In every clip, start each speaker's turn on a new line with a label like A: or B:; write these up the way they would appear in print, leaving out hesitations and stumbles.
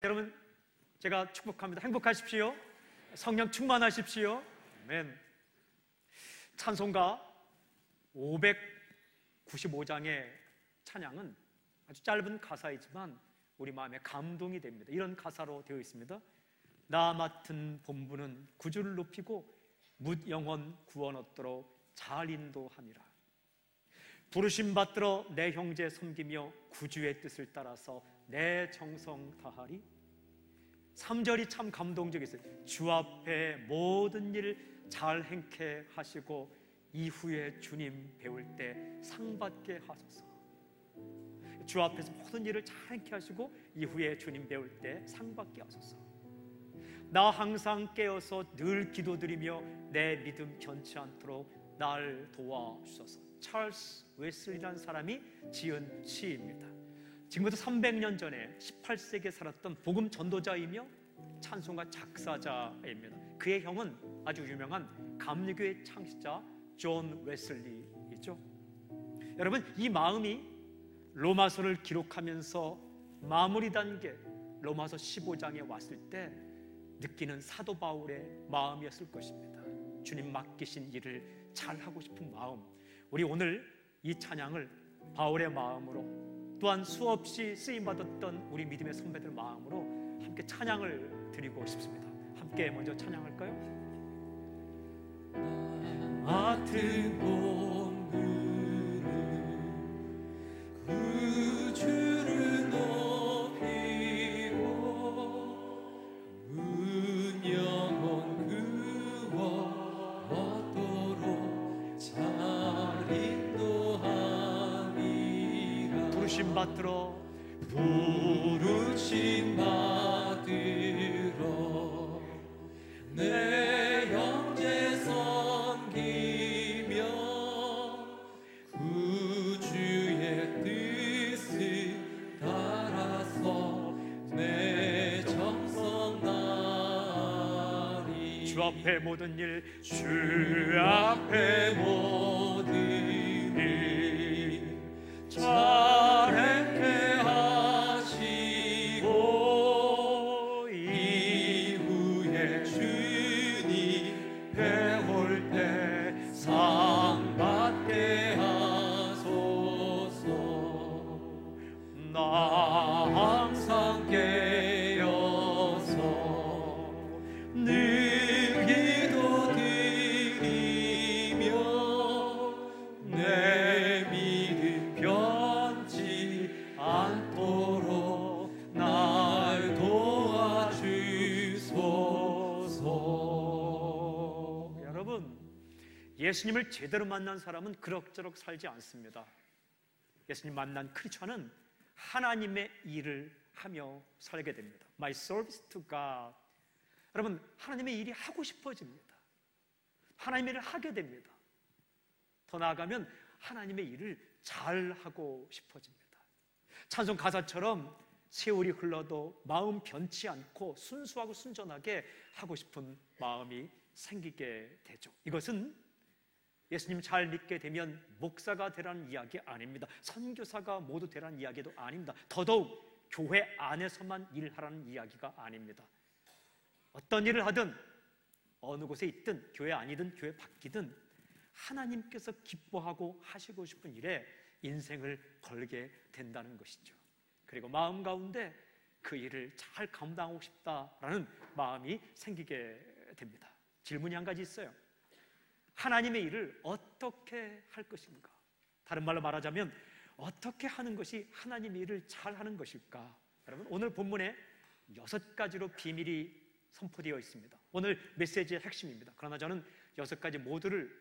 A: 여러분, 제가 축복합니다. 행복하십시오. 성령 충만하십시오. 아멘. 찬송가 595장의 찬양은 아주 짧은 가사이지만 우리 마음에 감동이 됩니다. 이런 가사로 되어 있습니다. 나 맡은 본부는 구주를 높이고 묻 영혼 구원 얻도록 잘 인도함이라. 부르심 받들어 내 형제 섬기며 구주의 뜻을 따라서 내 정성 다하리. 3절이 참 감동적이었어요. 주 앞에 모든 일 잘 행케 하시고 이후에 주님 배울 때 상 받게 하소서. 주 앞에서 모든 일을 잘 행케 하시고 이후에 주님 배울 때 상 받게 하소서. 나 항상 깨어서 늘 기도드리며 내 믿음 변치 않도록 날 도와주소서. 찰스 웨슬리라는 사람이 지은 시입니다. 지금부터 300년 전에 18세기에 살았던 복음 전도자이며 찬송가 작사자입니다. 그의 형은 아주 유명한 감리교의 창시자 존 웨슬리이죠. 여러분, 이 마음이 로마서를 기록하면서 마무리 단계 로마서 15장에 왔을 때 느끼는 사도 바울의 마음이었을 것입니다. 주님 맡기신 일을 잘하고 싶은 마음. 우리 오늘 이 찬양을 바울의 마음으로, 또한 수없이 쓰임받았던 우리 믿음의 선배들 마음으로 함께 찬양을 드리고 싶습니다. 함께 먼저 찬양할까요?
B: 맡은 본분은 구주를 높이고 문 영혼 구원 얻도록 잘 인도함이라.
A: 부르심 받들어
B: 부르심 받들어 내 형제 섬기며 구주의 뜻을 따라서 내 정성 다하리.
A: 주 앞에 모든 일,
B: 주 앞에 모든 일 잘 행케 하시고 이후에 주님 배울 때 상 받게 하소서. 나 항상 깨어서 늘 기도드리며 내 믿음 변치 않도록 날 도와주소서.
A: 여러분, 예수님을 제대로 만난 사람은 그럭저럭 살지 않습니다. 예수님 만난 크리스천은 하나님의 일을 하며 살게 됩니다. My service to God. 여러분, 하나님의 일이 하고 싶어집니다. 하나님의 일을 하게 됩니다. 더 나아가면 하나님의 일을 잘하고 싶어집니다. 찬송 가사처럼 세월이 흘러도 마음 변치 않고 순수하고 순전하게 하고 싶은 마음이 생기게 되죠. 이것은 예수님 잘 믿게 되면 목사가 되라는 이야기 아닙니다. 선교사가 모두 되라는 이야기도 아닙니다. 더더욱 교회 안에서만 일하라는 이야기가 아닙니다. 어떤 일을 하든 어느 곳에 있든 교회 아니든 교회 밖이든 하나님께서 기뻐하고 하시고 싶은 일에 인생을 걸게 된다는 것이죠. 그리고 마음 가운데 그 일을 잘 감당하고 싶다라는 마음이 생기게 됩니다. 질문이 한 가지 있어요. 하나님의 일을 어떻게 할 것인가? 다른 말로 말하자면 어떻게 하는 것이 하나님의 일을 잘 하는 것일까? 여러분, 오늘 본문에 6가지로 비밀이 선포되어 있습니다. 오늘 메시지의 핵심입니다. 그러나 저는 6가지 모두를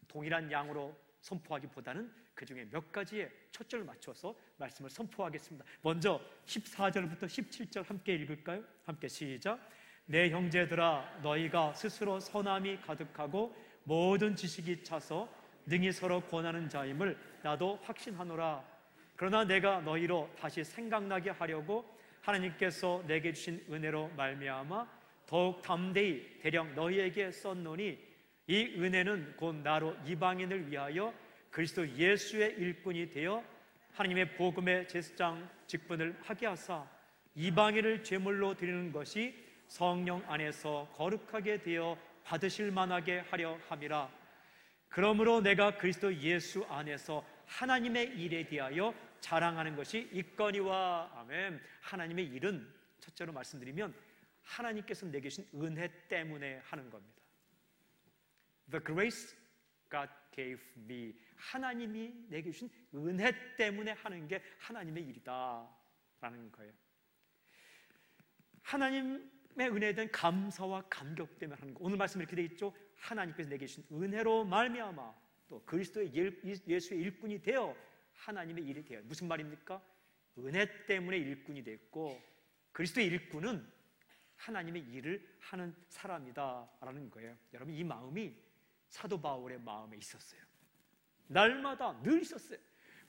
A: 동일한 양으로 선포하기보다는 그 중에 몇 가지에 초점을 맞춰서 말씀을 선포하겠습니다. 먼저 14절부터 17절 함께 읽을까요? 함께 시작. 내 형제들아, 너희가 스스로 선함이 가득하고 모든 지식이 차서 능히 서로 권하는 자임을 나도 확신하노라. 그러나 내가 너희로 다시 생각나게 하려고 하나님께서 내게 주신 은혜로 말미암아 더욱 담대히 대령 너희에게 썼노니 이 은혜는 곧 나로 이방인을 위하여 그리스도 예수의 일꾼이 되어 하나님의 복음의 제사장 직분을 하게 하사 이방인을 제물로 드리는 것이 성령 안에서 거룩하게 되어 받으실 만하게 하려 함이라. 그러므로 내가 그리스도 예수 안에서 하나님의 일에 대하여 자랑하는 것이 있거니와. 아멘. 하나님의 일은 첫째로 말씀드리면 하나님께서 내게 주신 은혜 때문에 하는 겁니다. The grace God gave me. 하나님이 내게 주신 은혜 때문에 하는 게 하나님의 일이다 라는 거예요. 하나님의 은혜에 대한 감사와 감격 때문에 하는 거. 오늘 말씀 이렇게 되어 있죠. 하나님께서 내게 주신 은혜로 말미암아 또 그리스도의 예수의 일꾼이 되어 하나님의 일이 되어요. 무슨 말입니까? 은혜 때문에 일꾼이 됐고 그리스도의 일꾼은 하나님의 일을 하는 사람이다라는 거예요. 여러분, 이 마음이 사도 바울의 마음에 있었어요. 날마다 늘 있었어요.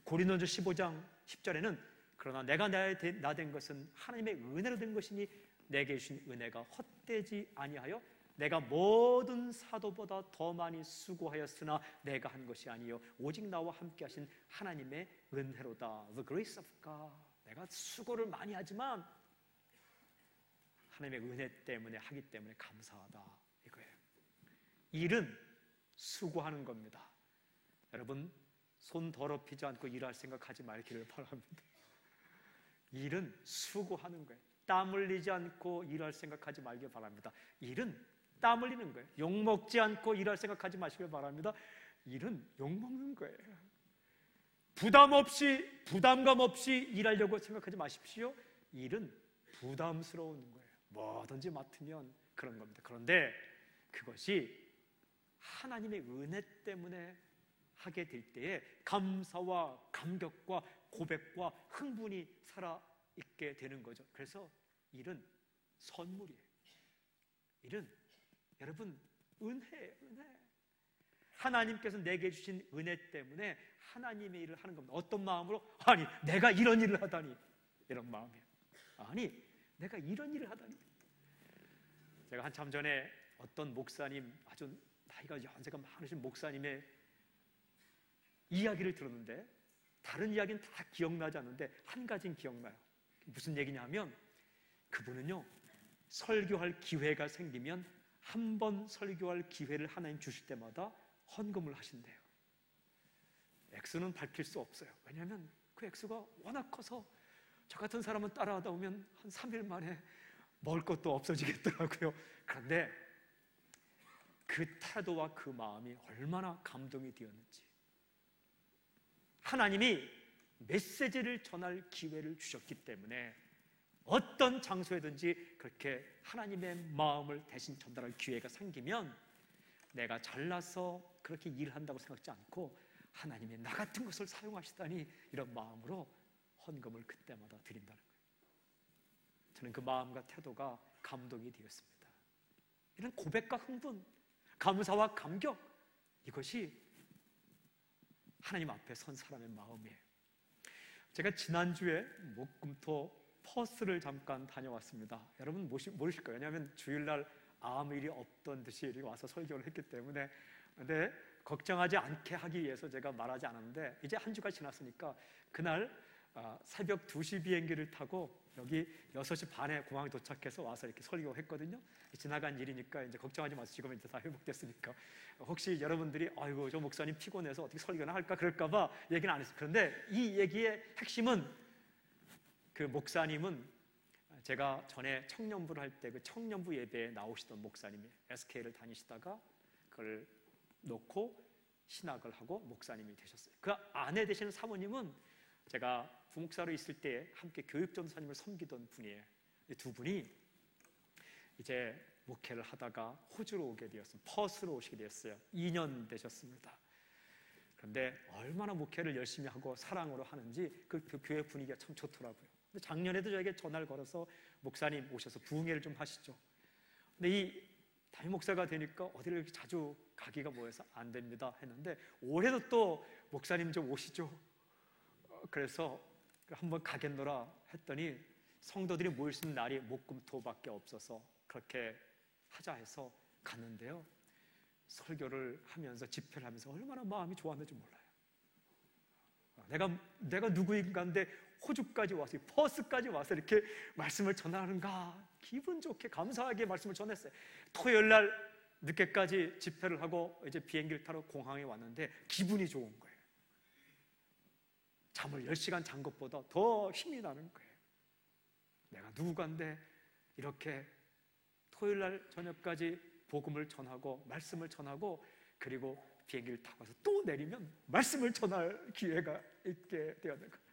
A: 고린도전서 15장 10절에는 그러나 내가 나 된 것은 하나님의 은혜로 된 것이니 내게 주신 은혜가 헛되지 아니하여 내가 모든 사도보다 더 많이 수고하였으나 내가 한 것이 아니요 오직 나와 함께 하신 하나님의 은혜로다. The grace of God. 내가 수고를 많이 하지만 하나님의 은혜 때문에 하기 때문에 감사하다 이거예요. 일은 수고하는 겁니다. 여러분, 손 더럽히지 않고 일할 생각하지 말기를 바랍니다. 일은 수고하는 거예요. 땀 흘리지 않고 일할 생각하지 말길 바랍니다. 일은 땀 흘리는 거예요. 욕먹지 않고 일할 생각하지 마시길 바랍니다. 일은 욕먹는 거예요. 부담감 없이 일하려고 생각하지 마십시오. 일은 부담스러운 거예요. 뭐든지 맡으면 그런 겁니다. 그런데 그것이 하나님의 은혜 때문에 하게 될 때에 감사와 감격과 고백과 흥분이 살아있게 되는 거죠. 그래서 일은 선물이에요. 일은 여러분 은혜예요. 은혜. 하나님께서 내게 주신 은혜 때문에 하나님의 일을 하는 겁니다. 어떤 마음으로? 아니 내가 이런 일을 하다니, 이런 마음이에요. 아니 내가 이런 일을 하다니. 제가 한참 전에 어떤 목사님, 아주 나이가 연세가 많으신 목사님의 이야기를 들었는데 다른 이야기는 다 기억나지 않는데 한 가지는 기억나요. 무슨 얘기냐면 그분은요, 설교할 기회가 생기면 한 번 설교할 기회를 하나님 주실 때마다 헌금을 하신대요. 액수는 밝힐 수 없어요. 왜냐하면 그 액수가 워낙 커서 저 같은 사람은 따라하다 보면 한 3일 만에 먹을 것도 없어지겠더라고요. 그런데 그 태도와 그 마음이 얼마나 감동이 되었는지, 하나님이 메시지를 전할 기회를 주셨기 때문에 어떤 장소에든지 그렇게 하나님의 마음을 대신 전달할 기회가 생기면 내가 잘나서 그렇게 일한다고 생각하지 않고 하나님의 나 같은 것을 사용하시다니, 이런 마음으로 헌금을 그때마다 드린다는 거예요. 저는 그 마음과 태도가 감동이 되었습니다. 이런 고백과 흥분, 감사와 감격, 이것이 하나님 앞에 선 사람의 마음이에요. 제가 지난주에 목금토 퍼스를 잠깐 다녀왔습니다. 여러분 모르실 거예요. 왜냐하면 주일날 아무 일이 없던 듯이 이렇게 와서 설교를 했기 때문에. 근데 걱정하지 않게 하기 위해서 제가 말하지 않았는데, 이제 한 주가 지났으니까 그날 새벽 2시 비행기를 타고 여기 6시 반에 공항에 도착해서 와서 이렇게 설교했거든요. 지나간 일이니까 이제 걱정하지 마세요. 지금 이제 다 회복됐으니까. 혹시 여러분들이 아이고 저 목사님 피곤해서 어떻게 설교나 할까 그럴까봐 얘기는 안 했어요. 그런데 이 얘기의 핵심은, 그 목사님은 제가 전에 청년부를 할 때 그 청년부 예배에 나오시던 목사님이에요. SK를 다니시다가 그걸 놓고 신학을 하고 목사님이 되셨어요. 그 아내 되시는 사모님은 제가 부목사로 있을 때 함께 교육전사님을 섬기던 분이에요. 이 두 분이 이제 목회를 하다가 호주로 오게 되었습니다. 퍼스로 오시게 되었어요. 2년 되셨습니다. 그런데 얼마나 목회를 열심히 하고 사랑으로 하는지 그 교회 분위기가 참 좋더라고요. 근데 작년에도 저에게 전화를 걸어서 목사님 오셔서 부흥회를 좀 하시죠. 근데 이 담임 목사가 되니까 어디를 이렇게 자주 가기가 뭐해서 안 됩니다 했는데, 올해도 또 목사님 좀 오시죠. 그래서 한번 가겠노라 했더니 성도들이 모일 수 있는 날이 목금토밖에 없어서 그렇게 하자 해서 갔는데요, 설교를 하면서 집회를 하면서 얼마나 마음이 좋았는지 몰라요. 내가 누구인가인데 호주까지 와서, 퍼스까지 와서 이렇게 말씀을 전하는가, 기분 좋게 감사하게 말씀을 전했어요. 토요일 날 늦게까지 집회를 하고 이제 비행기를 타러 공항에 왔는데 기분이 좋은 거예요. 잠을 10시간 잔 것보다 더 힘이 나는 거예요. 내가 누구간데 이렇게 토요일 날 저녁까지 복음을 전하고 말씀을 전하고, 그리고 비행기를 타고 와서 또 내리면 말씀을 전할 기회가 있게 되었는 거예요.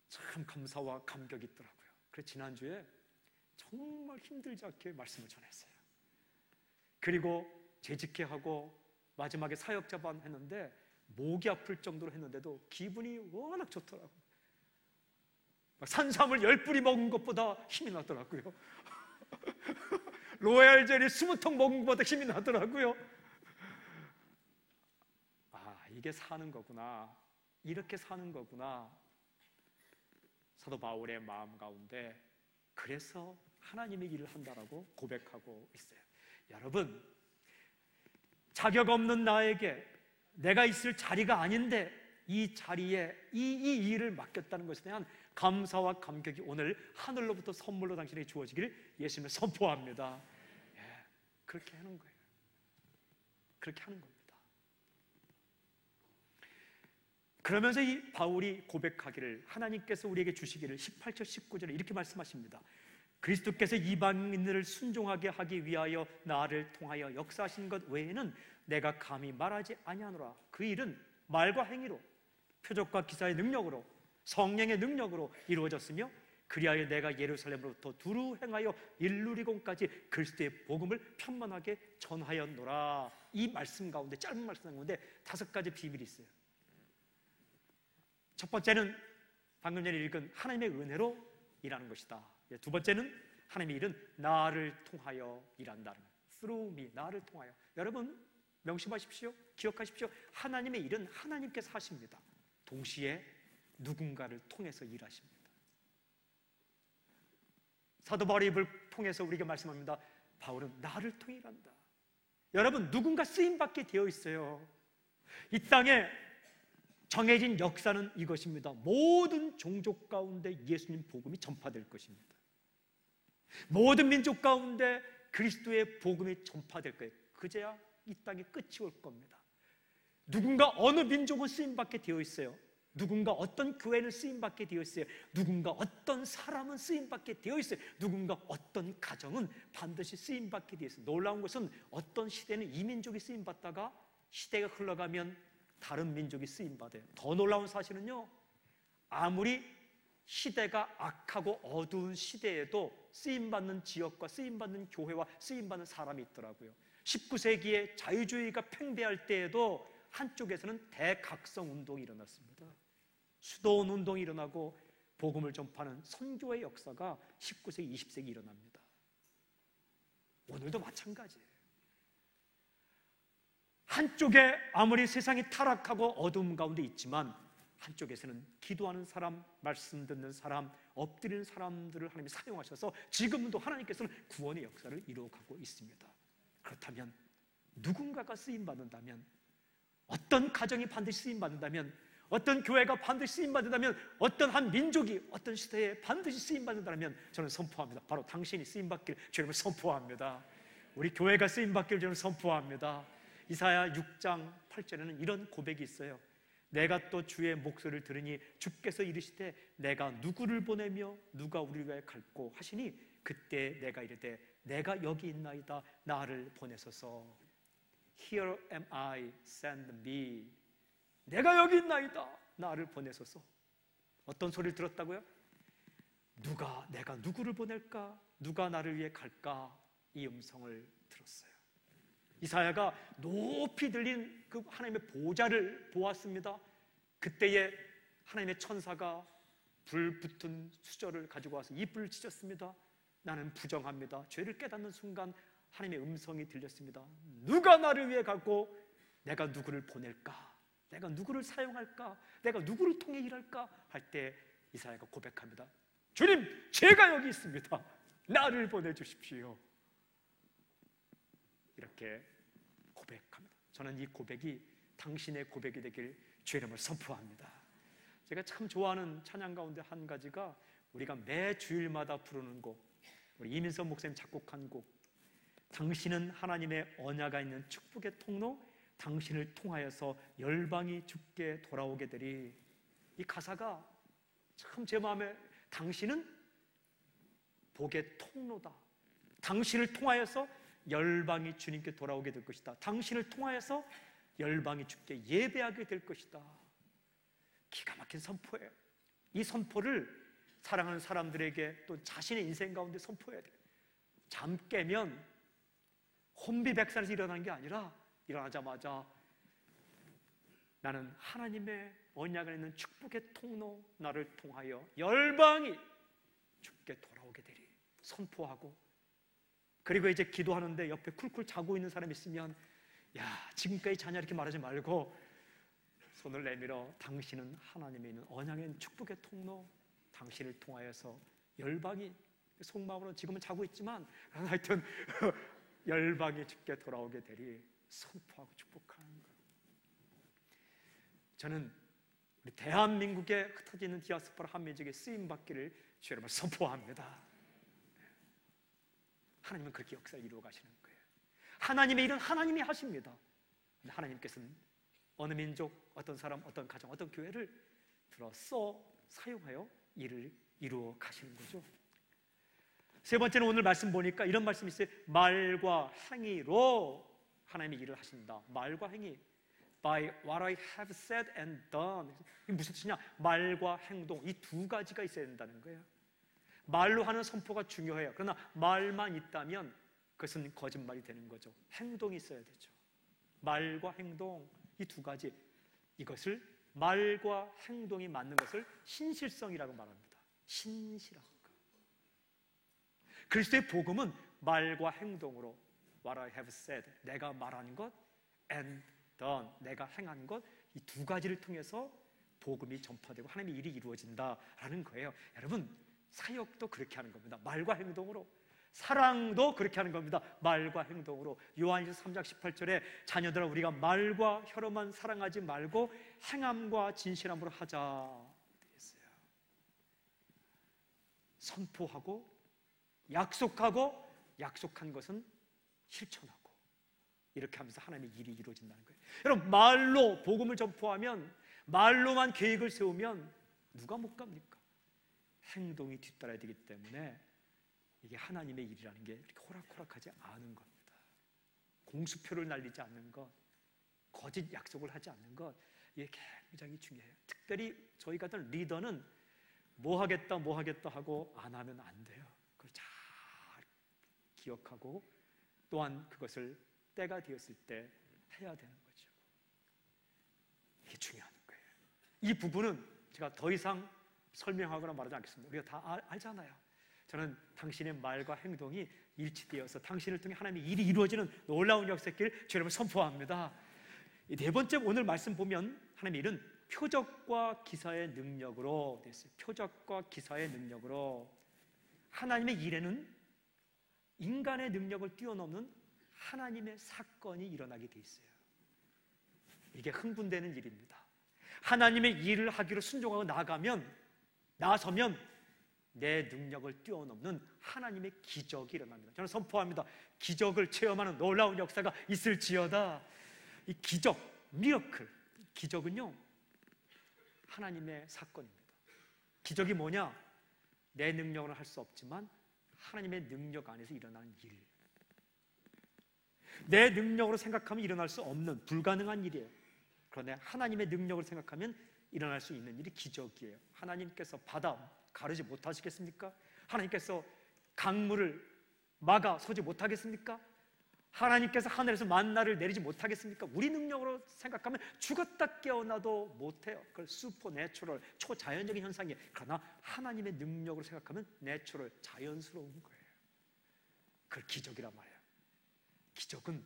A: 참 감사와 감격이 있더라고요. 그래서 지난주에 정말 힘들지 않게 말씀을 전했어요. 그리고 재직회하고 마지막에 사역자반 했는데 목이 아플 정도로 했는데도 기분이 워낙 좋더라고요. 산삼을 10뿌리 먹은 것보다 힘이 나더라고요. 로얄 젤리 20통 먹은 것보다 힘이 나더라고요. 이게 사는 거구나, 이렇게 사는 거구나. 사도 바울의 마음 가운데 그래서 하나님의 일을 한다라고 고백하고 있어요. 여러분, 자격 없는 나에게 내가 있을 자리가 아닌데 이 자리에 이 일을 맡겼다는 것에 대한 감사와 감격이 오늘 하늘로부터 선물로 당신에게 주어지기를 예수님을 선포합니다. 그렇게 하는 거예요. 그렇게 하는 겁니다. 그러면서 이 바울이 고백하기를, 하나님께서 우리에게 주시기를 18절 19절에 이렇게 말씀하십니다. 그리스도께서 이방인들을 순종하게 하기 위하여 나를 통하여 역사하신 것 외에는 내가 감히 말하지 아니하노라. 그 일은 말과 행위로, 표적과 기사의 능력으로, 성령의 능력으로 이루어졌으며, 그리하여 내가 예루살렘으로부터 두루 행하여 일루리곤까지 그리스도의 복음을 편만하게 전하였노라. 이 말씀 가운데, 짧은 말씀 가운데 5가지 비밀이 있어요. 첫 번째는 방금 전에 읽은 하나님의 은혜로 일하는 것이다. 두 번째는 하나님의 일은 나를 통하여 일한다는 거예요. Through me, 나를 통하여. 여러분 명심하십시오. 기억하십시오. 하나님의 일은 하나님께서 하십니다. 동시에 누군가를 통해서 일하십니다. 사도 바울의 입을 통해서 우리에게 말씀합니다. 바울은 나를 통해 일한다. 여러분, 누군가 쓰임받게 되어 있어요. 이 땅에 정해진 역사는 이것입니다. 모든 종족 가운데 예수님 복음이 전파될 것입니다. 모든 민족 가운데 그리스도의 복음이 전파될 거예요. 그제야 이 땅에 끝이 올 겁니다. 누군가 어느 민족은 쓰임받게 되어 있어요. 누군가 어떤 교회는 쓰임받게 되어 있어요. 누군가 어떤 사람은 쓰임받게 되어 있어요. 누군가 어떤 가정은 반드시 쓰임받게 되어 있어요. 놀라운 것은 어떤 시대는 이 민족이 쓰임받다가 시대가 흘러가면 다른 민족이 쓰임받아요. 더 놀라운 사실은요, 아무리 시대가 악하고 어두운 시대에도 쓰임받는 지역과 쓰임받는 교회와 쓰임받는 사람이 있더라고요. 19세기에 자유주의가 팽배할 때에도 한쪽에서는 대각성 운동이 일어났습니다. 수도원 운동이 일어나고 복음을 전파하는 선교의 역사가 19세기, 20세기 일어납니다. 오늘도 마찬가지예요. 한쪽에 아무리 세상이 타락하고 어두움 가운데 있지만 한쪽에서는 기도하는 사람, 말씀 듣는 사람, 엎드리는 사람들을 하나님이 사용하셔서 지금도 하나님께서는 구원의 역사를 이루어가고 있습니다. 그렇다면 누군가가 쓰임받는다면, 어떤 가정이 반드시 쓰임받는다면, 어떤 교회가 반드시 쓰임받는다면, 어떤 한 민족이 어떤 시대에 반드시 쓰임받는다면 저는 선포합니다. 바로 당신이 쓰임받기를 주님을 선포합니다. 우리 교회가 쓰임받기를 주님을 선포합니다. 이사야 6장 8절에는 이런 고백이 있어요. 내가 또 주의 목소리를 들으니 주께서 이르시되 내가 누구를 보내며 누가 우리 위하여 갈고 하시니 그때 내가 이르되 내가 여기 있나이다 나를 보내소서. Here am I, send me. 내가 여기 있나이다 나를 보내소서. 어떤 소리를 들었다고요? 내가 누구를 보낼까? 누가 나를 위해 갈까? 이 음성을 들었어요. 이사야가 높이 들린 그 하나님의 보좌를 보았습니다. 그때에 하나님의 천사가 불 붙은 수저를 가지고 와서 이불을 찢었습니다. 나는 부정합니다. 죄를 깨닫는 순간 하나님의 음성이 들렸습니다. 누가 나를 위해 가고 내가 누구를 보낼까? 내가 누구를 사용할까? 내가 누구를 통해 일할까? 할 때 이사야가 고백합니다. 주님, 제가 여기 있습니다. 나를 보내주십시오. 이렇게 고백합니다. 저는 이 고백이 당신의 고백이 되길 주의 이름으로 선포합니다. 제가 참 좋아하는 찬양 가운데 한 가지가 우리가 매 주일마다 부르는 곡, 우리 이민선 목사님 작곡한 곡, 당신은 하나님의 언약가 있는 축복의 통로, 당신을 통하여서 열방이 주께 돌아오게 되리. 이 가사가 참 제 마음에, 당신은 복의 통로다. 당신을 통하여서 열방이 주님께 돌아오게 될 것이다. 당신을 통하여서 열방이 주께 예배하게 될 것이다. 기가 막힌 선포예요. 이 선포를 사랑하는 사람들에게 또 자신의 인생 가운데 선포해야 돼요. 잠 깨면 혼비백산에서 일어나는 게 아니라 일어나자마자 나는 하나님의 언약을 있는 축복의 통로, 나를 통하여 열방이 주께 돌아오게 되리 선포하고, 그리고 이제 기도하는데 옆에 쿨쿨 자고 있는 사람이 있으면, 야, 지금까지 자냐 이렇게 말하지 말고 손을 내밀어 당신은 하나님의 있는 언약의 축복의 통로, 당신을 통하여서 열방이, 속마음으로 지금은 자고 있지만 하여튼 열방이 주께 돌아오게 되리 선포하고 축복하는 거예요. 저는 우리 대한민국에 흩어져 있는 디아스포라 한민족에 쓰임받기를 주의 이름으로 선포합니다. 하나님은 그렇게 역사를 이루어 가시는 거예요. 하나님의 일은 하나님이 하십니다. 하나님께서는 어느 민족, 어떤 사람, 어떤 가정, 어떤 교회를 들어 사용하여 일을 이루어 가시는 거죠. 세 번째는 오늘 말씀 보니까 이런 말씀이 있어요. 말과 행위로 하나님이 일을 하신다. 말과 행위, by what I have said and done. 이게 무슨 뜻이냐? 말과 행동, 이 두 가지가 있어야 된다는 거예요. 말로 하는 선포가 중요해요. 그러나 말만 있다면 그것은 거짓말이 되는 거죠. 행동이 있어야 되죠. 말과 행동, 이 두 가지, 이것을 말과 행동이 맞는 것을 신실성이라고 말합니다. 신실한 것. 그리스도의 복음은 말과 행동으로, what I have said, 내가 말한 것, and done, 내가 행한 것, 이 두 가지를 통해서 복음이 전파되고 하나님의 일이 이루어진다라는 거예요. 여러분, 사역도 그렇게 하는 겁니다. 말과 행동으로. 사랑도 그렇게 하는 겁니다. 말과 행동으로. 요한일서 3장 18절에 자녀들아 우리가 말과 혀로만 사랑하지 말고 행함과 진실함으로 하자 되겠어요. 선포하고 약속하고 약속한 것은 실천하고, 이렇게 하면서 하나님의 일이 이루어진다는 거예요. 여러분, 말로 복음을 전포하면, 말로만 계획을 세우면 누가 못 갑니까? 행동이 뒤따라야 되기 때문에 이게 하나님의 일이라는 게 이렇게 호락호락하지 않은 겁니다. 공수표를 날리지 않는 것, 거짓 약속을 하지 않는 것, 이게 굉장히 중요해요. 특별히 저희 같은 리더는 뭐 하겠다 하고 안 하면 안 돼요. 그걸 잘 기억하고 또한 그것을 때가 되었을 때 해야 되는 거죠. 이게 중요한 거예요. 이 부분은 제가 더 이상 설명하거나 말하지 않겠습니다. 우리가 다 알잖아요. 저는 당신의 말과 행동이 일치되어서 당신을 통해 하나님의 일이 이루어지는 놀라운 역사길 주님을 선포합니다. 네 번째, 오늘 말씀 보면 하나님의 일은 표적과 기사의 능력으로 됐어요. 표적과 기사의 능력으로. 하나님의 일에는 인간의 능력을 뛰어넘는 하나님의 사건이 일어나게 돼 있어요. 이게 흥분되는 일입니다. 하나님의 일을 하기로 순종하고 나서면 내 능력을 뛰어넘는 하나님의 기적이 일어납니다. 저는 선포합니다. 기적을 체험하는 놀라운 역사가 있을지어다. 이 기적, 미러클, 기적은요 하나님의 사건입니다. 기적이 뭐냐? 내 능력으로는 할 수 없지만 하나님의 능력 안에서 일어나는 일. 내 능력으로 생각하면 일어날 수 없는 불가능한 일이에요. 그런데 하나님의 능력을 생각하면 일어날 수 있는 일이 기적이에요. 하나님께서 바다 가르지 못하시겠습니까? 하나님께서 강물을 막아 서지 못하겠습니까? 하나님께서 하늘에서 만나를 내리지 못하겠습니까? 우리 능력으로 생각하면 죽었다 깨어나도 못해요. 그걸 슈퍼내추럴, 초자연적인 현상이에요. 그러나 하나님의 능력으로 생각하면 내추럴, 자연스러운 거예요. 그걸 기적이란 말이에요. 기적은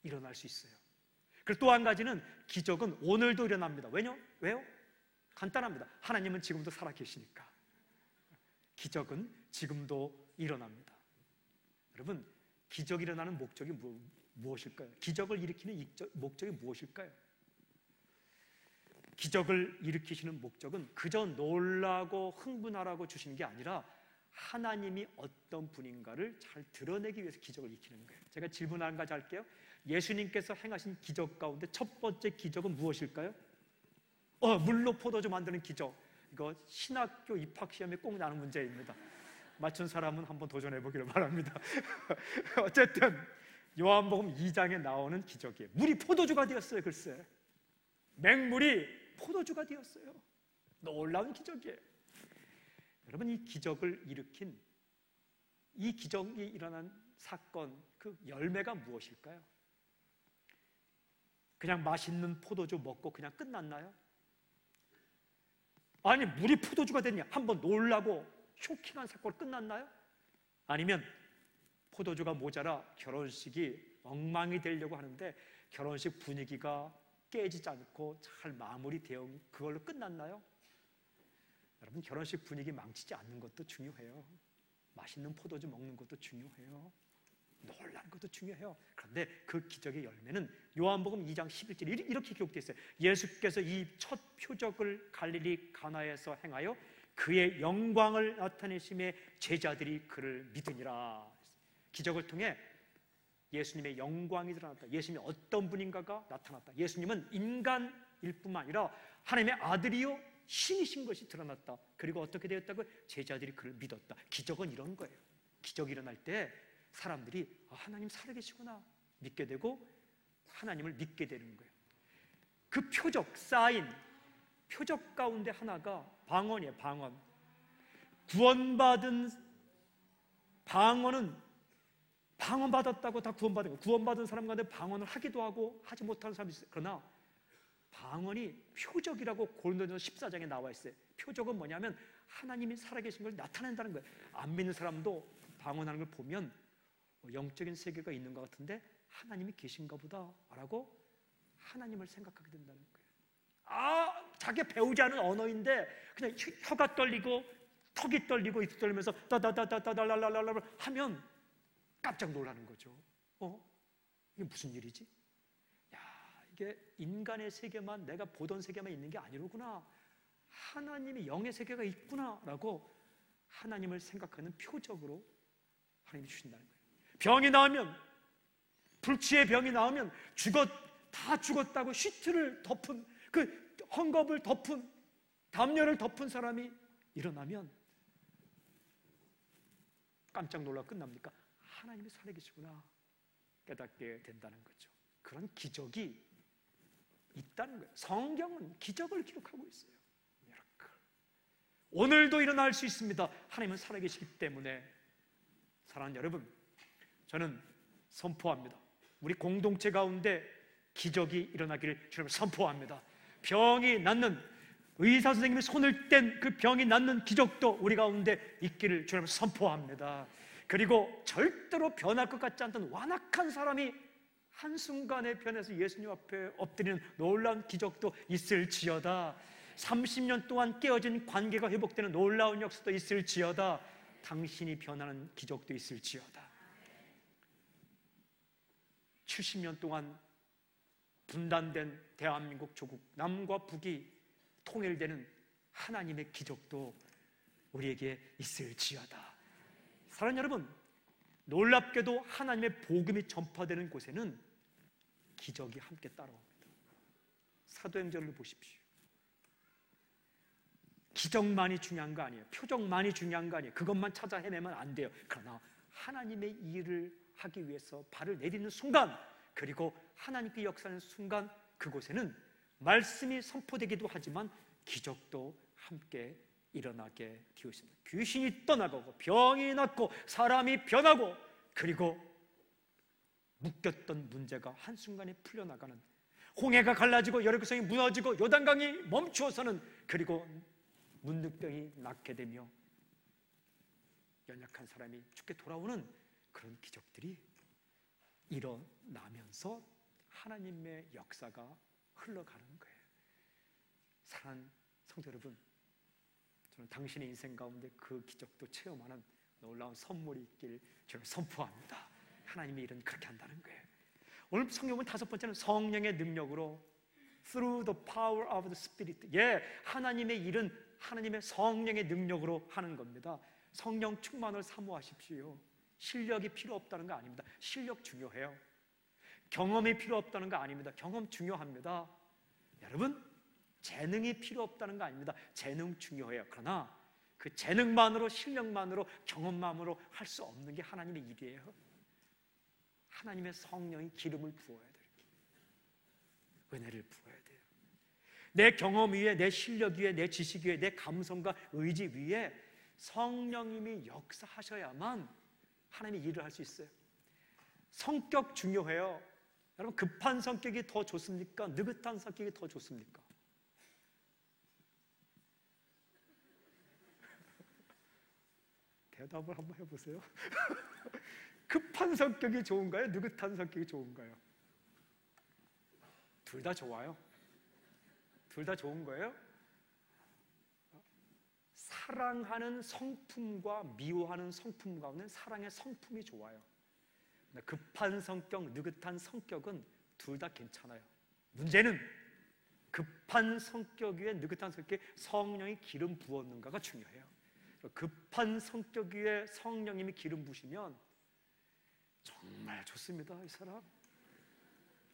A: 일어날 수 있어요. 그리고 또 한 가지는 기적은 오늘도 일어납니다. 왜요? 간단합니다. 하나님은 지금도 살아계시니까. 기적은 지금도 일어납니다. 여러분, 기적이 일어나는 목적이 무엇일까요? 기적을 일으키는 목적이 무엇일까요? 기적을 일으키시는 목적은 그저 놀라고 흥분하라고 주시는 게 아니라 하나님이 어떤 분인가를 잘 드러내기 위해서 기적을 일으키는 거예요. 제가 질문 한 가지 할게요. 예수님께서 행하신 기적 가운데 첫 번째 기적은 무엇일까요? 물로 포도주 만드는 기적. 이거 신학교 입학시험에 꼭 나오는 문제입니다. 맞춘 사람은 한번 도전해 보기를 바랍니다. 어쨌든 요한복음 2장에 나오는 기적이에요. 물이 포도주가 되었어요. 글쎄, 맹물이 포도주가 되었어요. 놀라운 기적이에요. 여러분, 이 기적을 일으킨, 이 기적이 일어난 사건, 그 열매가 무엇일까요? 그냥 맛있는 포도주 먹고 그냥 끝났나요? 아니, 물이 포도주가 됐냐? 한번 놀라고 쇼킹한 사건으로 끝났나요? 아니면 포도주가 모자라 결혼식이 엉망이 되려고 하는데 결혼식 분위기가 깨지지 않고 잘 마무리되어 그걸로 끝났나요? 여러분, 결혼식 분위기 망치지 않는 것도 중요해요. 맛있는 포도주 먹는 것도 중요해요. 놀라는 것도 중요해요. 그런데 그 기적의 열매는 요한복음 2장 11절에 이렇게 기록되어 있어요. 예수께서 이 첫 표적을 갈릴리 가나에서 행하여 그의 영광을 나타내심에 제자들이 그를 믿으니라. 기적을 통해 예수님의 영광이 드러났다. 예수님이 어떤 분인가가 나타났다. 예수님은 인간일 뿐만 아니라 하나님의 아들이요 신이신 것이 드러났다. 그리고 어떻게 되었다고요? 제자들이 그를 믿었다. 기적은 이런 거예요. 기적이 일어날 때 사람들이 하나님 살아계시구나 믿게 되고 하나님을 믿게 되는 거예요. 그 표적, 사인, 표적 가운데 하나가 방언이에요. 방언. 구원받은 방언은 방언받았다고 다 구원받은 거예요. 구원받은 사람 가운데 방언을 하기도 하고 하지 못하는 사람이 있어요. 그러나 방언이 표적이라고 고린도전서 14장에 나와 있어요. 표적은 뭐냐면 하나님이 살아계신 걸 나타낸다는 거예요. 안 믿는 사람도 방언하는 걸 보면 영적인 세계가 있는 것 같은데 하나님이 계신가 보다 라고 하나님을 생각하게 된다는 거예요. 자기가 배우지 않은 언어인데 그냥 혀가 떨리고 턱이 떨리고 입이 떨리면서 따다다다다달랄랄랄 하면 깜짝 놀라는 거죠. 이게 무슨 일이지? 이게 인간의 세계만, 내가 보던 세계만 있는 게 아니로구나. 하나님의 영의 세계가 있구나 라고 하나님을 생각하는 표적으로 하나님이 주신다는 거예요. 병이 나오면, 불치의 병이 나오면 다 죽었다고 시트를 덮은, 그 헝겊을 덮은, 담요를 덮은 사람이 일어나면 깜짝 놀라 끝납니까? 하나님이 살아계시구나 깨닫게 된다는 거죠. 그런 기적이 있다는 거예요. 성경은 기적을 기록하고 있어요. 미라클. 오늘도 일어날 수 있습니다. 하나님은 살아계시기 때문에. 사랑하는 여러분, 저는 선포합니다. 우리 공동체 가운데 기적이 일어나기를 주님을 선포합니다. 병이 낫는, 의사 선생님이 손을 뗀 그 병이 낫는 기적도 우리 가운데 있기를 주님을 선포합니다. 그리고 절대로 변할 것 같지 않던 완악한 사람이 한순간에 변해서 예수님 앞에 엎드리는 놀라운 기적도 있을지어다. 30년 동안 깨어진 관계가 회복되는 놀라운 역사도 있을지어다. 당신이 변하는 기적도 있을지어다. 70년 동안 분단된 대한민국 조국, 남과 북이 통일되는 하나님의 기적도 우리에게 있을지어다. 사랑하는 여러분, 놀랍게도 하나님의 복음이 전파되는 곳에는 기적이 함께 따라옵니다. 사도행전을 보십시오. 기적만이 중요한 거 아니에요. 표적만이 중요한 거 아니에요. 그것만 찾아 헤매면 안 돼요. 그러나 하나님의 일을 하기 위해서 발을 내딛는 순간, 그리고 하나님께 역사하는 순간, 그곳에는 말씀이 선포되기도 하지만 기적도 함께 일어나게 되어 있습니다. 귀신이 떠나가고 병이 낫고 사람이 변하고, 그리고 묶였던 문제가 한순간에 풀려나가는, 홍해가 갈라지고 여리고성이 무너지고 요단강이 멈추어서는, 그리고 문득병이 낫게 되며 연약한 사람이 죽게 돌아오는 그런 기적들이 일어나면서 하나님의 역사가 흘러가는 거예요. 사랑하는 성도 여러분, 저는 당신의 인생 가운데 그 기적도 체험하는 놀라운 선물이 있길 저는 선포합니다. 하나님의 일은 그렇게 한다는 거예요. 오늘 성경은 5번째는 성령의 능력으로 through the power of the Spirit. 예, 하나님의 일은 하나님의 성령의 능력으로 하는 겁니다. 성령 충만을 사모하십시오. 실력이 필요 없다는 거 아닙니다. 실력 중요해요. 경험이 필요 없다는 거 아닙니다. 경험 중요합니다. 여러분, 재능이 필요 없다는 거 아닙니다. 재능 중요해요. 그러나 그 재능만으로, 실력만으로, 경험만으로 할 수 없는 게 하나님의 일이에요. 하나님의 성령이 기름을 부어야 돼요. 은혜를 부어야 돼요. 내 경험 위에, 내 실력 위에, 내 지식 위에, 내 감성과 의지 위에 성령님이 역사하셔야만 하나님의 일을 할 수 있어요. 성격 중요해요. 여러분, 급한 성격이 더 좋습니까? 느긋한 성격이 더 좋습니까? 대답을 한번 해보세요. 급한 성격이 좋은가요? 느긋한 성격이 좋은가요? 둘 다 좋아요. 둘 다 좋은 거예요. 사랑하는 성품과 미워하는 성품 가운데 사랑의 성품이 좋아요. 급한 성격, 느긋한 성격은 둘 다 괜찮아요. 문제는 급한 성격 위에 느긋한 성격에 성령이 기름 부었는가가 중요해요. 급한 성격 위에 성령님이 기름 부시면 정말 좋습니다. 이 사람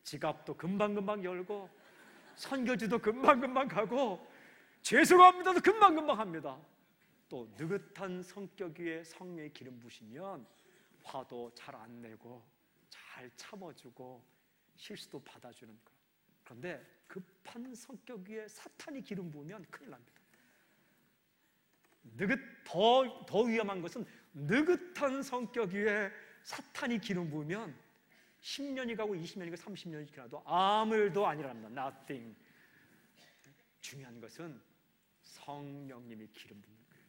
A: 지갑도 금방금방 열고 선교지도 금방금방 가고 죄송합니다도 금방금방 합니다. 또 느긋한 성격 위에 성령의 기름 부시면 화도 잘 안 내고 잘 참아주고 실수도 받아주는 거예요. 그런데 급한 성격 위에 사탄이 기름 부으면 큰일 납니다. 더 위험한 것은 느긋한 성격 위에 사탄이 기름 부으면 10년이 가고 20년이 가고 30년이 지나도 아무 일도 아니랍니다. Nothing. 중요한 것은 성령님이 기름 부는 거예요.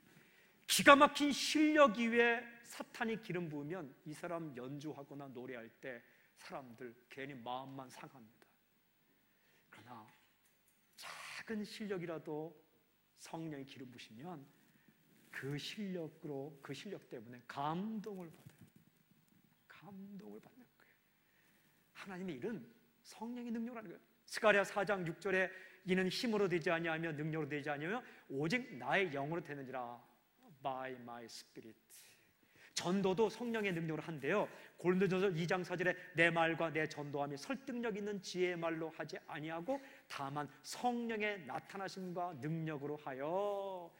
A: 기가 막힌 실력 위에 사탄이 기름 부으면 이 사람 연주하거나 노래할 때 사람들 괜히 마음만 상합니다. 그러나 작은 실력이라도 성령이 기름 부시면 그 실력 때문에 감동을 받아요. 감동을 받는 거예요. 하나님의 일은 성령의 능력이라는 거예요. 스가랴 4장 6절에 이는 힘으로 되지 아니하며 능력으로 되지 아니하며 오직 나의 영으로 되는지라. By my spirit. 전도도 성령의 능력으로 한대요. 고린도전서 2장 4절에 내 말과 내 전도함이 설득력 있는 지혜의 말로 하지 아니하고 다만 성령의 나타나심과 능력으로 하여.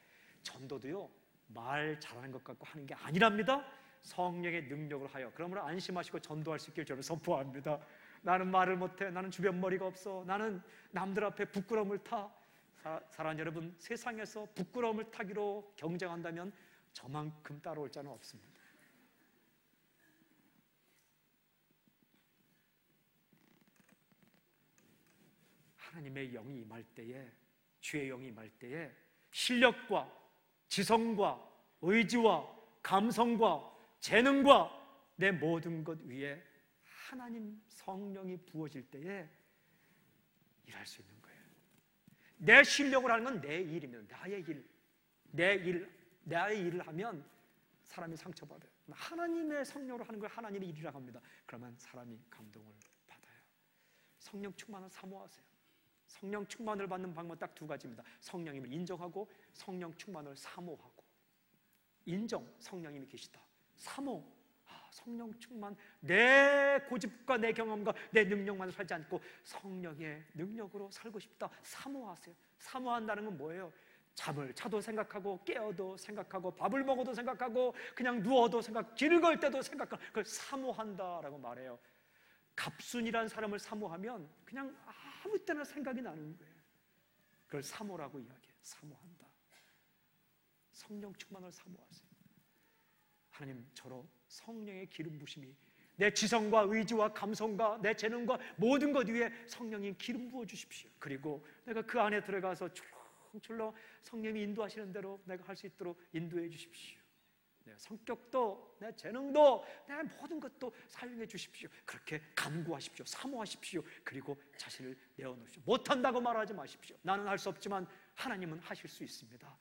A: 전도도요 말 잘하는 것 같고 하는 게 아니랍니다. 성령의 능력을 하여. 그러므로 안심하시고 전도할 수 있길 저는 선포합니다. 나는 말을 못해. 나는 주변 머리가 없어. 나는 남들 앞에 부끄러움을 타. 사랑하는 여러분, 세상에서 부끄러움을 타기로 경쟁한다면 저만큼 따라올 자는 없습니다. 하나님의 영이 임할 때에, 주의 영이 임할 때에 실력과 지성과 의지와 감성과 재능과 내 모든 것 위에 하나님 성령이 부어질 때에 일할 수 있는 거예요. 내 실력을 하는 건 내 일입니다. 나의 일을 하면 사람이 상처받아요. 하나님의 성령으로 하는 걸 하나님의 일이라고 합니다. 그러면 사람이 감동을 받아요. 성령 충만을 사모하세요. 성령 충만을 받는 방법은 딱 두 가지입니다. 성령님을 인정하고 성령 충만을 사모하고. 인정, 성령님이 계시다. 사모, 성령 충만, 내 고집과 내 경험과 내 능력만 살지 않고 성령의 능력으로 살고 싶다. 사모하세요. 사모한다는 건 뭐예요? 잠을 자도 생각하고 깨어도 생각하고 밥을 먹어도 생각하고 그냥 누워도 길을 걸 때도 생각하고 그걸 사모한다라고 말해요. 갑순이라는 사람을 사모하면 그냥 아무 때나 생각이 나는 거예요. 그걸 사모라고 이야기해요. 사모한다. 성령 충만을 사모하세요. 하나님, 저로 성령의 기름 부심이 내 지성과 의지와 감성과 내 재능과 모든 것 위에 성령이 기름 부어 주십시오. 그리고 내가 그 안에 들어가서 출렁출렁 성령이 인도하시는 대로 내가 할 수 있도록 인도해 주십시오. 내 성격도 내 재능도 내 모든 것도 사용해 주십시오. 그렇게 간구하십시오. 사모하십시오. 그리고 자신을 내어놓으십시오. 못한다고 말하지 마십시오. 나는 할 수 없지만 하나님은 하실 수 있습니다.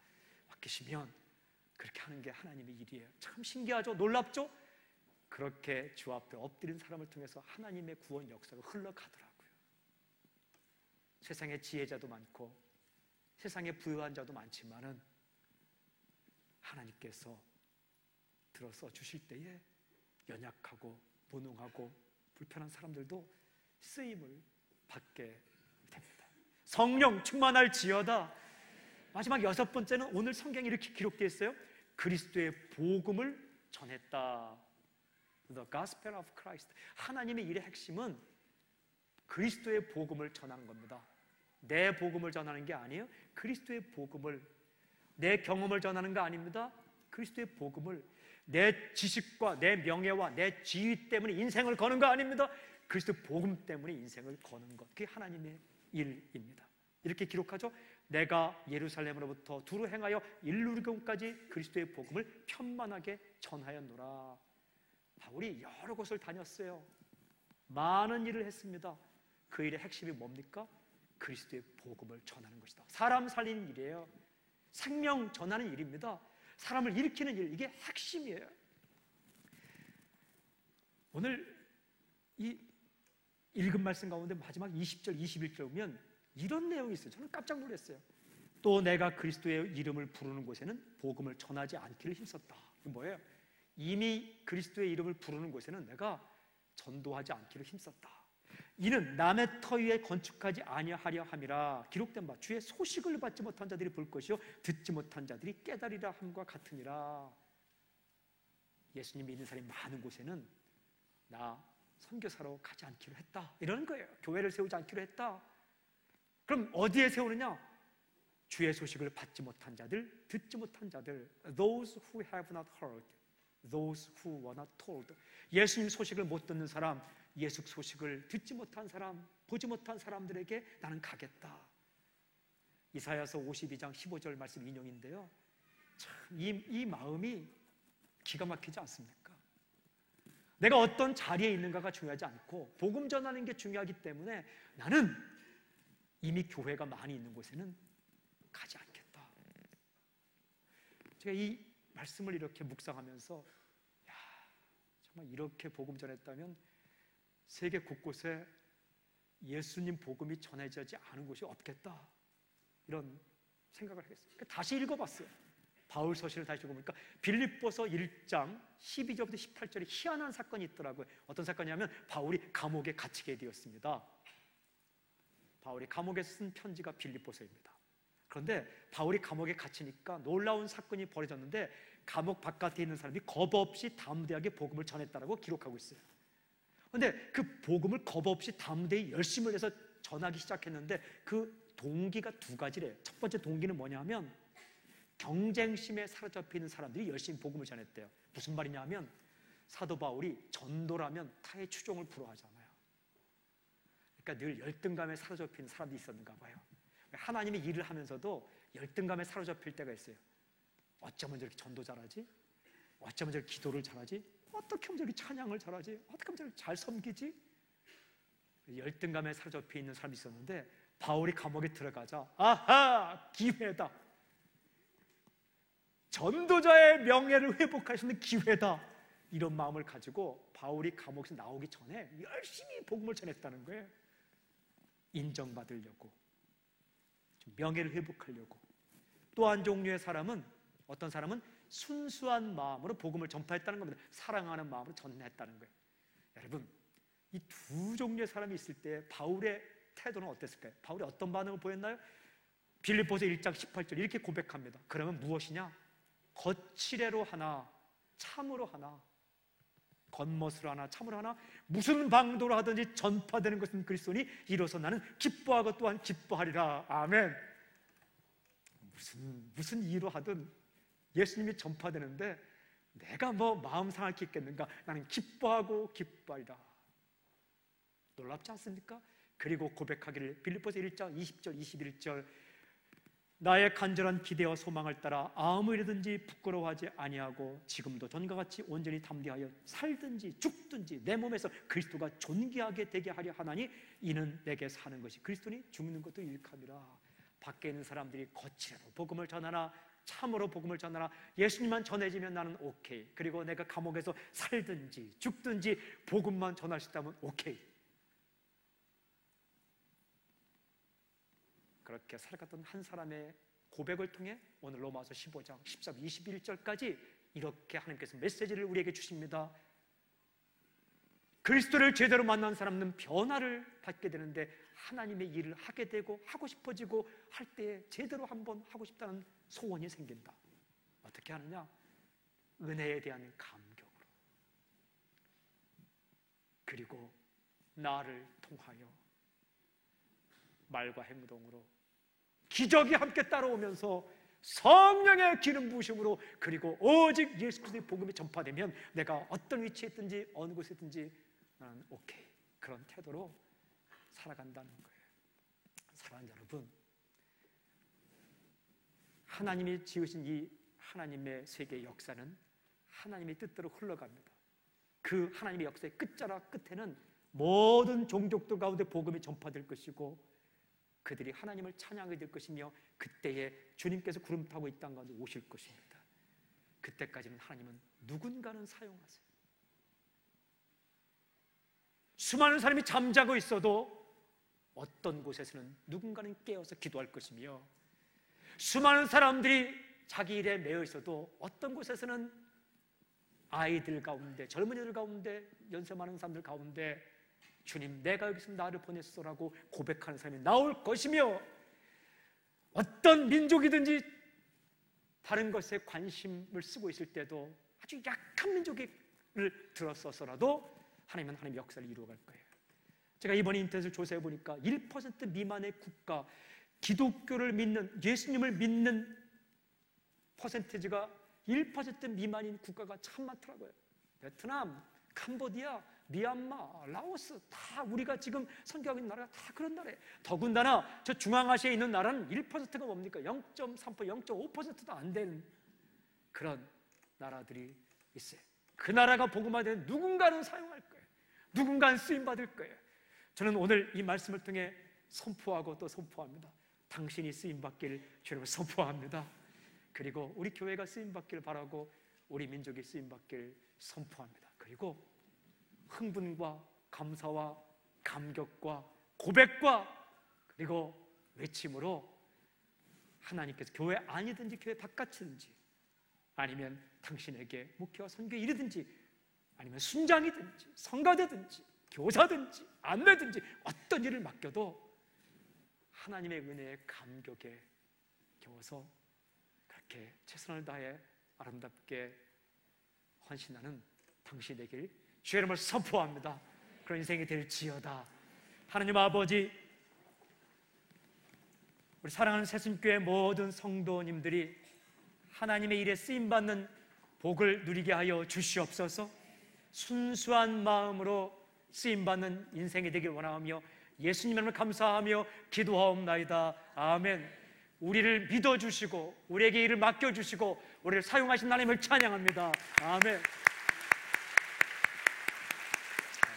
A: 맡기시면 그렇게 하는 게 하나님의 일이에요. 참 신기하죠? 놀랍죠? 그렇게 주 앞에 엎드린 사람을 통해서 하나님의 구원 역사가 흘러가더라고요. 세상에 지혜자도 많고 세상에 부유한 자도 많지만은 하나님께서 들어서 주실 때에 연약하고 무능하고 불편한 사람들도 쓰임을 받게 됩니다. 성령 충만할지어다. 마지막 6번째는 오늘 성경에 이렇게 기록되어 있어요. 그리스도의 복음을 전했다. The Gospel of Christ. 하나님의 일의 핵심은 그리스도의 복음을 전하는 겁니다. 내 복음을 전하는 게 아니에요. 그리스도의 복음을, 내 경험을 전하는 거 아닙니다. 그리스도의 복음을, 내 지식과 내 명예와 내 지위 때문에 인생을 거는 거 아닙니다. 그리스도의 복음 때문에 인생을 거는 것, 그게 하나님의 일입니다. 이렇게 기록하죠. 내가 예루살렘으로부터 두루 행하여 일루리온까지 그리스도의 복음을 편만하게 전하였노라. 바울이 여러 곳을 다녔어요. 많은 일을 했습니다. 그 일의 핵심이 뭡니까? 그리스도의 복음을 전하는 것이다. 사람 살리는 일이에요. 생명 전하는 일입니다. 사람을 일으키는 일, 이게 핵심이에요. 오늘 이 읽은 말씀 가운데 마지막 20절, 21절 보면 이런 내용이 있어요. 저는 깜짝 놀랐어요. 또 내가 그리스도의 이름을 부르는 곳에는 복음을 전하지 않기를 힘썼다. 이게 뭐예요? 이미 그리스도의 이름을 부르는 곳에는 내가 전도하지 않기를 힘썼다. 이는 남의 터 위에 건축하지 아니하려 함이라. 기록된 바 주의 소식을 받지 못한 자들이 볼 것이요 듣지 못한 자들이 깨달으리라 함과 같으니라. 예수님 믿는 사람이 많은 곳에는 나 선교사로 가지 않기로 했다, 이러는 거예요. 교회를 세우지 않기로 했다. 그럼 어디에 세우느냐? 주의 소식을 받지 못한 자들, 듣지 못한 자들, those who have not heard, those who were not told. 예수님 소식을 못 듣는 사람, 예수 소식을 듣지 못한 사람, 보지 못한 사람들에게 나는 가겠다. 이사야서 52장 15절 말씀 인용인데요, 참 이 마음이 기가 막히지 않습니까? 내가 어떤 자리에 있는가가 중요하지 않고 복음 전하는 게 중요하기 때문에 나는 이미 교회가 많이 있는 곳에는 가지 않겠다. 제가 이 말씀을 이렇게 묵상하면서 야, 정말 이렇게 복음 전했다면 세계 곳곳에 예수님 복음이 전해지지 않은 곳이 없겠다, 이런 생각을 하겠어요. 다시 읽어봤어요. 바울 서신을 다시 읽어보니까 빌립보서 1장 12절부터 18절에 희한한 사건이 있더라고요. 어떤 사건이냐면 바울이 감옥에 갇히게 되었습니다. 바울이 감옥에 쓴 편지가 빌립보서입니다. 그런데 바울이 감옥에 갇히니까 놀라운 사건이 벌어졌는데 감옥 바깥에 있는 사람이 겁 없이 담대하게 복음을 전했다라고 기록하고 있어요. 그런데 그 복음을 겁 없이 담대히 열심을 해서 전하기 시작했는데 그 동기가 두 가지래요. 첫 번째 동기는 뭐냐면 경쟁심에 사로잡혀 있는 사람들이 열심히 복음을 전했대요. 무슨 말이냐면 사도 바울이 전도라면 타의 추종을 불허하잖아요. 그러니까 늘 열등감에 사로잡혀 있는 사람들이 있었는가 봐요. 하나님의 일을 하면서도 열등감에 사로잡힐 때가 있어요. 어쩌면 저렇게 전도 잘하지? 어쩌면 저렇게 기도를 잘하지? 어떻게 하면 저렇게 찬양을 잘하지? 어떻게 하면 저렇게 잘 섬기지? 열등감에 사로잡혀 있는 사람이 있었는데 바울이 감옥에 들어가자 아하! 기회다. 전도자의 명예를 회복할 수 있는 기회다, 이런 마음을 가지고 바울이 감옥에서 나오기 전에 열심히 복음을 전했다는 거예요. 인정받으려고, 명예를 회복하려고. 또 한 종류의 사람은, 어떤 사람은 순수한 마음으로 복음을 전파했다는 겁니다. 사랑하는 마음으로 전했다는 거예요. 여러분, 이 두 종류의 사람이 있을 때 바울의 태도는 어땠을까요? 바울이 어떤 반응을 보였나요? 빌립보서 1장 18절 이렇게 고백합니다. 그러면 무엇이냐? 거칠애로 하나 참으로 하나, 겉멋으로 하나 참으로 하나, 무슨 방도로 하든지 전파되는 것은 그리스도니 이로써 나는 기뻐하고 또한 기뻐하리라. 아멘. 무슨 이유로 하든 예수님이 전파되는데 내가 뭐 마음 상할 게 있겠는가? 나는 기뻐하고 기뻐하리라. 놀랍지 않습니까? 그리고 고백하기를 빌립보서 1장 20절 21절 나의 간절한 기대와 소망을 따라 아무 일이든지 부끄러워하지 아니하고 지금도 전과 같이 온전히 담대하여 살든지 죽든지 내 몸에서 그리스도가 존귀하게 되게 하려 하나니 이는 내게 사는 것이 그리스도니 죽는 것도 유익함이라. 밖에 있는 사람들이 거칠어도 복음을 전하나 참으로 복음을 전하나 예수님만 전해지면 나는 오케이. 그리고 내가 감옥에서 살든지 죽든지 복음만 전할 수 있다면 오케이. 그렇게 살아갔던 한 사람의 고백을 통해 오늘 로마서 15장 13, 21절까지 이렇게 하나님께서 메시지를 우리에게 주십니다. 그리스도를 제대로 만난 사람은 변화를 받게 되는데 하나님의 일을 하게 되고 하고 싶어지고 할 때 제대로 한번 하고 싶다는 소원이 생긴다. 어떻게 하느냐? 은혜에 대한 감격으로, 그리고 나를 통하여 말과 행동으로 기적이 함께 따라오면서 성령의 기름 부으심으로, 그리고 오직 예수 그리스도의 복음이 전파되면 내가 어떤 위치에 있든지 어느 곳에 있든지 나는 오케이, 그런 태도로 살아간다는 거예요. 사랑하는 여러분, 하나님이 지으신 이 하나님의 세계의 역사는 하나님의 뜻대로 흘러갑니다. 그 하나님의 역사의 끝자락 끝에는 모든 종족들 가운데 복음이 전파될 것이고 그들이 하나님을 찬양하게 될 것이며 그때에 주님께서 구름 타고 이 땅 가운데 오실 것입니다. 그때까지는 하나님은 누군가는 사용하세요. 수많은 사람이 잠자고 있어도 어떤 곳에서는 누군가는 깨어서 기도할 것이며, 수많은 사람들이 자기 일에 매여 있어도 어떤 곳에서는 아이들 가운데, 젊은이들 가운데, 연세 많은 사람들 가운데 주님, 내가 여기서 나를 보냈소라고 고백하는 사람이 나올 것이며, 어떤 민족이든지 다른 것에 관심을 쓰고 있을 때도 아주 약한 민족을 들어서서라도 하나님은 하나님의 역사를 이루어갈 거예요. 제가 이번에 인터넷을 조사해 보니까 1% 미만의 국가, 기독교를 믿는, 예수님을 믿는 퍼센티지가 1% 미만인 국가가 참 많더라고요. 베트남, 캄보디아, 미얀마, 라오스, 다 우리가 지금 선교하고 있는 나라가 다 그런 나라예요. 더군다나 저 중앙아시아에 있는 나라는 1%가 뭡니까? 0.3%, 0.5%도 안 되는 그런 나라들이 있어요. 그 나라가 복음화되는 누군가는 사용할 거예요. 누군가는 쓰임받을 거예요. 저는 오늘 이 말씀을 통해 선포하고 또 선포합니다. 당신이 쓰임받기를 주님을 선포합니다. 그리고 우리 교회가 쓰임받기를 바라고 우리 민족이 쓰임받기를 선포합니다. 그리고 흥분과 감사와 감격과 고백과 그리고 외침으로 하나님께서 교회 안이든지 교회 바깥이든지 아니면 당신에게 목회와 선교에 이르든지 아니면 순장이든지 성가대든지 교사든지 안내든지 어떤 일을 맡겨도 하나님의 은혜의 감격에 겨워서 그렇게 최선을 다해 아름답게 헌신하는 당신이 되길 주의 이름으로 선포합니다. 그런 인생이 될지어다. 하나님 아버지, 우리 사랑하는 새순교회 모든 성도님들이 하나님의 일에 쓰임받는 복을 누리게 하여 주시옵소서. 순수한 마음으로 쓰임받는 인생이 되길 원하며 예수님 이름을 감사하며 기도하옵나이다. 아멘. 우리를 믿어주시고 우리에게 일을 맡겨주시고 우리를 사용하신 하나님을 찬양합니다. 아멘.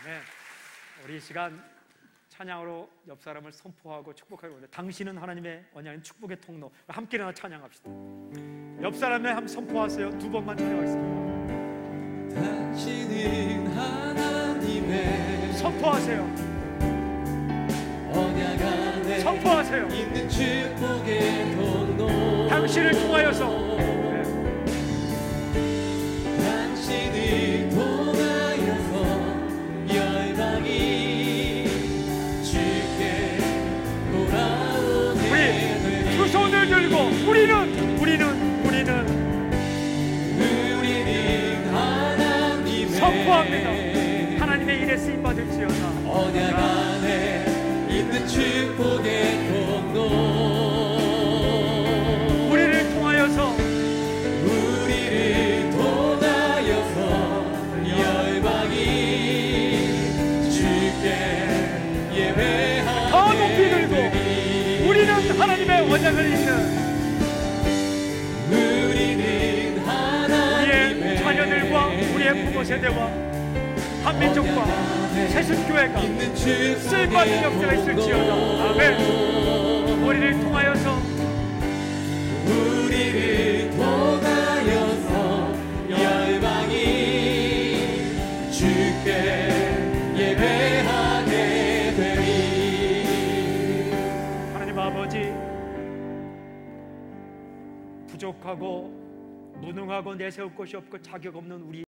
A: 아멘. 우리 이 시간 찬양으로 옆 사람을 선포하고 축복하고 있는데, 당신은 하나님의 언약인 축복의 통로. 함께 일어나 찬양합시다. 옆 사람에 한번 선포하세요. 두 번만 찬양하겠습니다.
B: 당신은 하나님의
A: 선포하세요.
B: 언약 안에
A: 선포하세요.
B: 있는 축복의 통로.
A: 당신을 통하여서
B: 당신을 통하여서 열방이 주께 돌아오게
A: 우리 두 손을 들고 우리는
B: 하나님의
A: 선포합니다. 하나님의 일에 쓰임받을지어다.
B: 언약 안에 있는 축복의 통로.
A: 우리를 통하여서
B: 열방이 주께 예배하게
A: 더 높이 들고 우리는 하나님의 언약을 잇는 우리의 자녀들과 우리의 부모 세대와 한민족과 새순교회가 쓰임받는 역사가 있을지어다. 아멘. 우리를 통하여서
B: 열방이 주께 예배하게 되리.
A: 하나님 아버지, 명하고 내세울 곳이 없고 자격 없는 우리